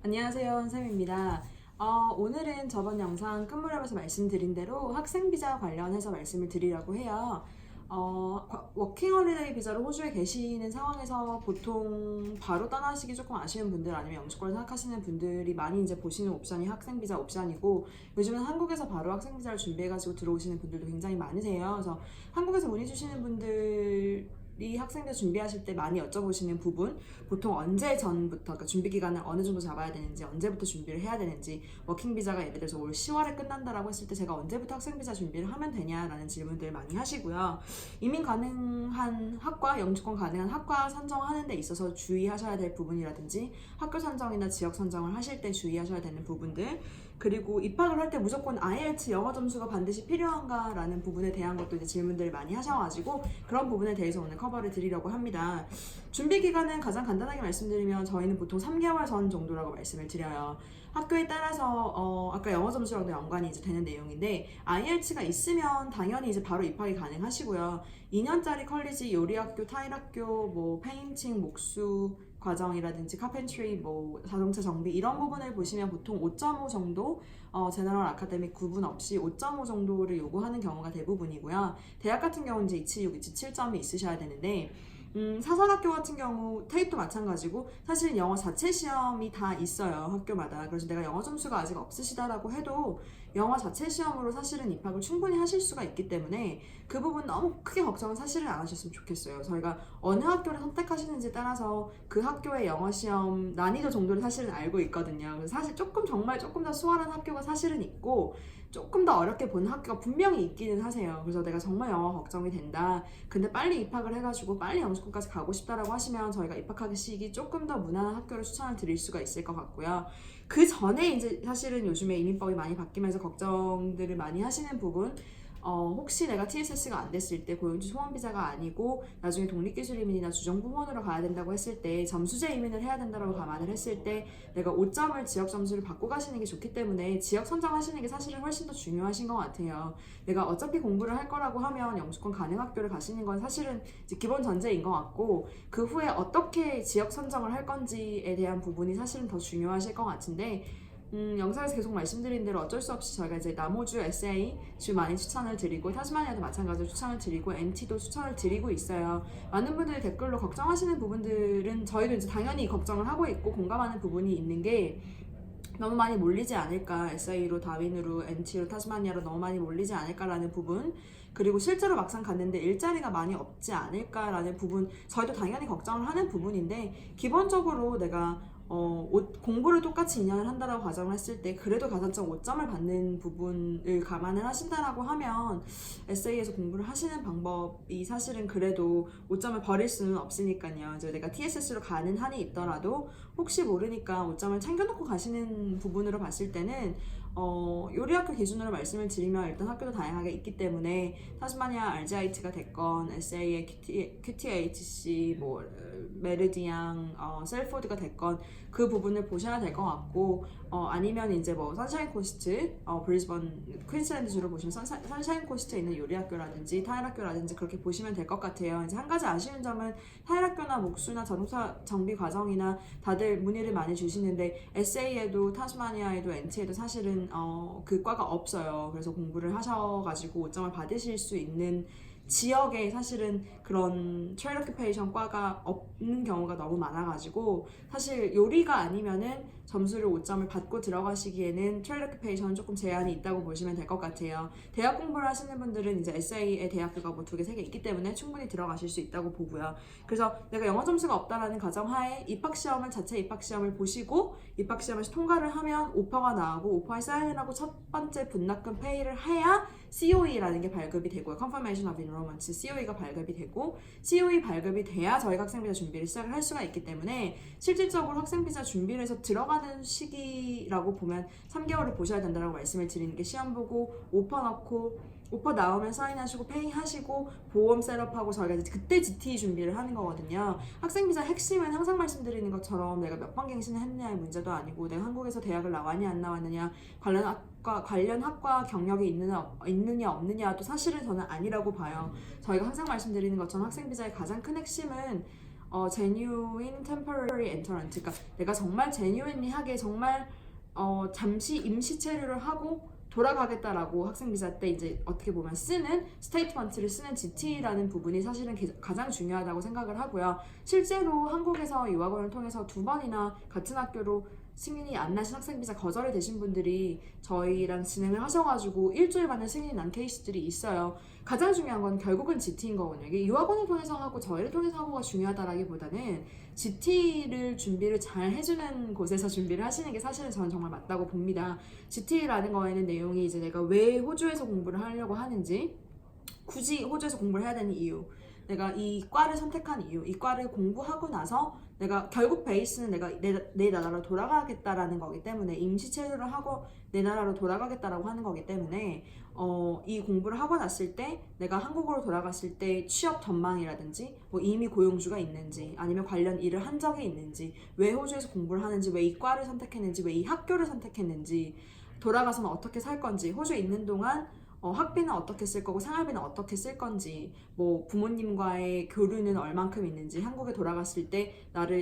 안녕하세요, 쌤입니다. 오늘은 저번 영상 끝무렵에서 말씀드린 대로 학생비자 관련해서 말씀을 드리려고 해요. 워킹홀리데이 비자로 호주에 계시는 상황에서 보통 바로 떠나시기 조금 아쉬운 분들 아니면 영주권을 생각하시는 분들이 많이 이제 보시는 옵션이 학생비자 옵션이고, 요즘은 한국에서 바로 학생비자를 준비해가지고 들어오시는 분들도 굉장히 많으세요. 그래서 한국에서 문의 주시는 분들 이 학생들 준비하실 때 많이 여쭤보시는 부분, 보통 언제 전부터, 그러니까 준비 기간을 어느 정도 잡아야 되는지, 언제부터 준비를 해야 되는지, 워킹 비자가 예를 들어서 올 10월에 끝난다라고 했을 때 제가 언제부터 학생 비자 준비를 하면 되냐라는 질문들 많이 하시고요. 이민 가능한 학과, 영주권 가능한 학과 선정하는 데 있어서 주의하셔야 될 부분이라든지, 학교 선정이나 지역 선정을 하실 때 주의하셔야 되는 부분들, 그리고 입학을 할 때 무조건 IELTS 영어 점수가 반드시 필요한가라는 부분에 대한 것도 이제 질문들을 많이 하셔가지고 그런 부분에 대해서 오늘 커버를 드리려고 합니다. 준비 기간은 가장 간단하게 말씀드리면 저희는 보통 3개월 전 정도라고 말씀을 드려요. 학교에 따라서 아까 영어 점수랑도 연관이 이제 되는 내용인데, IELTS가 있으면 당연히 이제 바로 입학이 가능하시고요. 2년짜리 컬리지, 요리학교, 타일학교, 뭐 페인팅, 목수 과정이라든지 카펜트리, 뭐 자동차 정비 이런 부분을 보시면 보통 5.5 정도, 제너럴 아카데믹 구분 없이 5.5 정도를 요구하는 경우가 대부분이고요. 대학 같은 경우는 이제 276, 277점이 있으셔야 되는데, 사설학교 같은 경우 테이프도 마찬가지고 사실 영어 자체 시험이 다 있어요, 학교마다. 그래서 내가 영어 점수가 아직 없으시다라고 해도 영어 자체 시험으로 사실은 입학을 충분히 하실 수가 있기 때문에 그 부분 너무 크게 걱정은 사실은 안 하셨으면 좋겠어요. 저희가 어느 학교를 선택하시는지에 따라서 그 학교의 영어 시험 난이도 정도를 사실은 알고 있거든요. 그래서 사실 정말 조금 더 수월한 학교가 사실은 있고, 조금 더 어렵게 보는 학교가 분명히 있기는 하세요. 그래서 내가 정말 영어 걱정이 된다, 근데 빨리 입학을 해가지고 빨리 영주권까지 가고 싶다라고 하시면 저희가 입학하기 시기 조금 더 무난한 학교를 추천을 드릴 수가 있을 것 같고요. 그 전에 이제 사실은 요즘에 이민법이 많이 바뀌면서 걱정들을 많이 하시는 부분, 혹시 내가 TSS가 안 됐을 때, 고용주 소원 비자가 아니고 나중에 독립기술 이민이나 주정부원으로 가야 된다고 했을 때, 점수제 이민을 해야 된다고 감안을 했을 때 내가 5점을 지역 점수를 받고 가시는 게 좋기 때문에 지역 선정하시는 게 사실은 훨씬 더 중요하신 것 같아요. 내가 어차피 공부를 할 거라고 하면 영주권 가능 학교를 가시는 건 사실은 이제 기본 전제인 것 같고, 그 후에 어떻게 지역 선정을 할 건지에 대한 부분이 사실은 더 중요하실 것 같은데, 영상에서 계속 말씀드린 대로 어쩔 수 없이 저희가 이제 남호주 SA 주 많이 추천을 드리고, 타스마니아도 마찬가지로 추천을 드리고, NT도 추천을 드리고 있어요. 많은 분들이 댓글로 걱정하시는 부분들은 저희도 이제 당연히 걱정을 하고 있고 공감하는 부분이 있는 게, 너무 많이 몰리지 않을까, SA로 다윈으로 NT로 타스마니아로 너무 많이 몰리지 않을까라는 부분, 그리고 실제로 막상 갔는데 일자리가 많이 없지 않을까라는 부분, 저희도 당연히 걱정을 하는 부분인데, 기본적으로 내가 공부를 똑같이 2년을 한다라고 가정을 했을 때 그래도 가산점 5점을 받는 부분을 감안을 하신다라고 하면 SA에서 공부를 하시는 방법이 사실은 그래도 5점을 버릴 수는 없으니까요. 이제 내가 TSS로 가는 한이 있더라도 혹시 모르니까 5점을 챙겨놓고 가시는 부분으로 봤을 때는, 요리학교 기준으로 말씀을 드리면 일단 학교도 다양하게 있기 때문에 타스마니아 RGIT가 됐건 SA의 QTHC, 뭐 메르디앙, 셀포드가 됐건 그 부분을 보셔야 될 것 같고, 아니면 이제 뭐 선샤인 코스트, 브리즈번, 퀸슬랜드 주로 보시면 선샤인 코스트에 있는 요리학교라든지 타일학교라든지 그렇게 보시면 될 것 같아요. 이제 한 가지 아쉬운 점은 타일학교나 목수나 자동차 정비 과정이나 다들 문의를 많이 주시는데, SA에도 타스마니아에도 NT에도 사실은 그 과가 없어요. 그래서 공부를 하셔가지고 5점을 받으실 수 있는 지역에 사실은 그런 트레이드 오큐페이션 과가 없는 경우가 너무 많아가지고, 사실 요리가 아니면은 점수를 5점을 받고 들어가시기에는 트레이드 오큐페이션은 조금 제한이 있다고 보시면 될 것 같아요. 대학 공부를 하시는 분들은 이제 SA의 대학교가 뭐 2개, 3개 있기 때문에 충분히 들어가실 수 있다고 보고요. 그래서 내가 영어 점수가 없다라는 가정하에 자체 입학시험을 보시고 입학시험에서 통과를 하면 오퍼가 나오고, 오퍼에 사인을 하고 첫 번째 분납금 페이를 해야 COE라는 게 발급이 되고요. Confirmation of Enrollment, COE가 발급이 되고, COE 발급이 돼야 저희가 학생비자 준비를 시작을 할 수가 있기 때문에 실질적으로 학생비자 준비를 해서 들어가는 시기라고 보면 3개월을 보셔야 된다고 말씀을 드리는 게, 시험 보고 오퍼 넣고 오퍼 나오면 사인하시고 페이하시고 보험 셋업하고 저희가 이제 그때 GT 준비를 하는 거거든요. 학생비자 핵심은 항상 말씀드리는 것처럼 내가 몇 번 갱신을 했느냐의 문제도 아니고, 내가 한국에서 대학을 나왔냐 안 나왔느냐, 관련 학과 경력이 있느냐 없느냐도 사실은 저는 아니라고 봐요. 저희가 항상 말씀드리는 것처럼 학생비자의 가장 큰 핵심은 genuine temporary entrant, 그러니까 내가 정말 genuinely하게 정말 잠시 임시 체류를 하고 돌아가겠다라고 학생 비자 때 이제 어떻게 보면 쓰는 스테이트먼트를 쓰는 GT라는 부분이 사실은 가장 중요하다고 생각을 하고요. 실제로 한국에서 유학원을 통해서 2번이나 같은 학교로 승인이 안 나신 학생 비자 거절이 되신 분들이 저희랑 진행을 하셔가지고 일주일 만에 승인이 난 케이스들이 있어요. 가장 중요한 건 결국은 GT인 거거든요. 이게 유학원을 통해서 하고 저희를 통해서 하고가 중요하다라기보다는 GT를 준비를 잘 해주는 곳에서 준비를 하시는 게 사실은 저는 정말 맞다고 봅니다. GT라는 거에는 내용이 이제 내가 왜 호주에서 공부를 하려고 하는지, 굳이 호주에서 공부를 해야 되는 이유, 내가 이 과를 선택한 이유, 이 과를 공부하고 나서 내가 결국 베이스는 내가 내 나라로 돌아가겠다라는 거기 때문에, 임시 체류를 하고 내 나라로 돌아가겠다라고 하는 거기 때문에 이 공부를 하고 났을 때 내가 한국으로 돌아갔을 때 취업 전망이라든지 뭐 이미 고용주가 있는지 아니면 관련 일을 한 적이 있는지, 왜 호주에서 공부를 하는지, 왜 이 과를 선택했는지, 왜 이 학교를 선택했는지, 돌아가서는 어떻게 살 건지, 호주에 있는 동안 학비는 어떻게 쓸 거고 생활비는 어떻게 쓸 건지, 뭐 부모님과의 교류는 얼만큼 있는지, 한국에 돌아갔을 때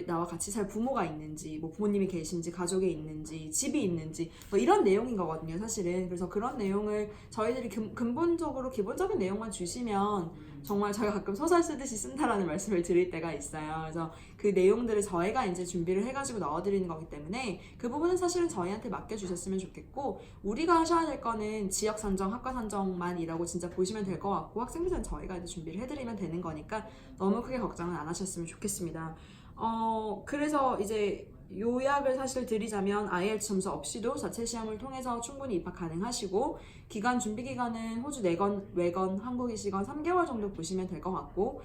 나와 같이 살 부모가 있는지, 뭐 부모님이 계신지, 가족이 있는지, 집이 있는지, 뭐 이런 내용인 거거든요 사실은. 그래서 그런 내용을 저희들이 근본적으로 기본적인 내용만 주시면 정말 저희가 가끔 소설 쓰듯이 쓴다라는 말씀을 드릴 때가 있어요. 그래서 그 내용들을 저희가 이제 준비를 해가지고 넣어드리는 거기 때문에 그 부분은 사실은 저희한테 맡겨주셨으면 좋겠고, 우리가 하셔야 될 거는 지역 산정, 학과 산정만이라고 진짜 보시면 될 것 같고, 학생 비자는 저희가 이제 준비를 해드리면 되는 거니까 너무 크게 걱정은 안 하셨으면 좋겠습니다. 그래서 이제 요약을 사실 드리자면 IELTS 점수 없이도 자체 시험을 통해서 충분히 입학 가능하시고, 기간 준비 기간은 호주 내건 외건 한국이시건 3개월 정도 보시면 될 것 같고,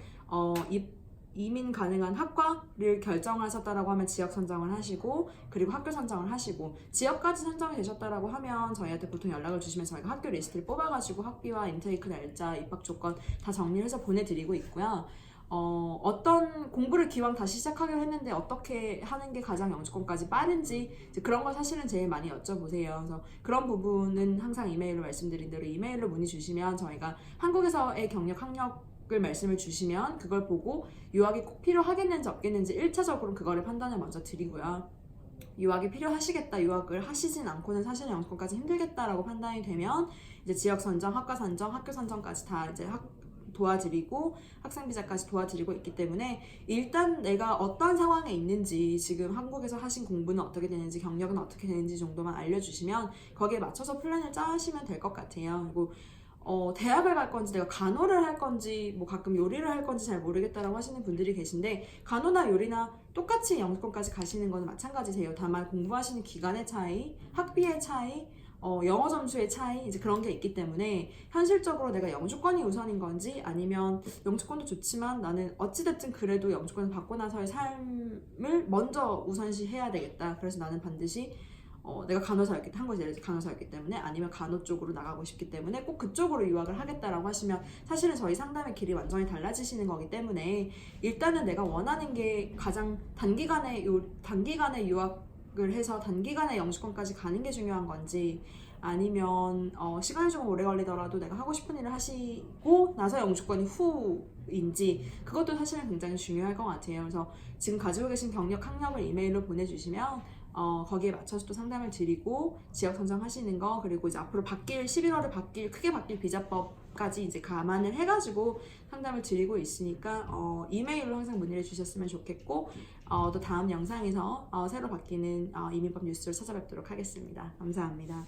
이민 가능한 학과를 결정하셨다라고 하면 지역 선정을 하시고, 그리고 학교 선정을 하시고, 지역까지 선정이 되셨다라고 하면 저희한테 보통 연락을 주시면 저희가 학교 리스트를 뽑아가지고 학비와 인테이크 날짜, 입학 조건 다 정리를 해서 보내드리고 있고요. 어떤 공부를 기왕 다시 시작하기로 했는데 어떻게 하는 게 가장 영주권까지 빠른지, 이제 그런 걸 사실은 제일 많이 여쭤보세요. 그래서 그런 부분은 항상 이메일로 말씀드린 대로 이메일로 문의 주시면 저희가 한국에서의 경력, 학력을 말씀을 주시면 그걸 보고 유학이 꼭 필요하겠는지 없겠는지 1차적으로 그거를 판단을 먼저 드리고요. 유학이 필요하시겠다, 유학을 하시진 않고는 사실은 영주권까지 힘들겠다라고 판단이 되면 이제 지역 선정, 학과 선정, 학교 선정까지 다 이제 도와드리고 학생 비자까지 도와드리고 있기 때문에, 일단 내가 어떤 상황에 있는지, 지금 한국에서 하신 공부는 어떻게 되는지, 경력은 어떻게 되는지 정도만 알려주시면 거기에 맞춰서 플랜을 짜시면 될 것 같아요. 그리고 대학을 갈 건지, 내가 간호를 할 건지, 뭐 가끔 요리를 할 건지 잘 모르겠다라고 하시는 분들이 계신데, 간호나 요리나 똑같이 영주권까지 가시는 건 마찬가지세요. 다만 공부하시는 기간의 차이, 학비의 차이, 영어 점수의 차이, 이제 그런 게 있기 때문에 현실적으로 내가 영주권이 우선인 건지, 아니면 영주권도 좋지만 나는 어찌됐든 그래도 영주권을 받고 나서의 삶을 먼저 우선시 해야 되겠다, 그래서 나는 반드시 내가 간호사였기 때문에, 한국에서 예를 들어 간호사였기 때문에, 아니면 간호 쪽으로 나가고 싶기 때문에 꼭 그쪽으로 유학을 하겠다라고 하시면 사실은 저희 상담의 길이 완전히 달라지시는 거기 때문에, 일단은 내가 원하는 게 가장 단기간에 유학을 해서 단기간에 영주권까지 가는 게 중요한 건지, 아니면 시간이 조금 오래 걸리더라도 내가 하고 싶은 일을 하시고 나서 영주권이 후인지, 그것도 사실은 굉장히 중요할 것 같아요. 그래서 지금 가지고 계신 경력, 학력을 이메일로 보내주시면 거기에 맞춰서 또 상담을 드리고, 지역 선정하시는 거, 그리고 이제 앞으로 11월에 크게 바뀔 비자법까지 이제 감안을 해가지고 상담을 드리고 있으니까 이메일로 항상 문의를 주셨으면 좋겠고, 또 다음 영상에서 새로 바뀌는 이민법 뉴스를 찾아뵙도록 하겠습니다. 감사합니다.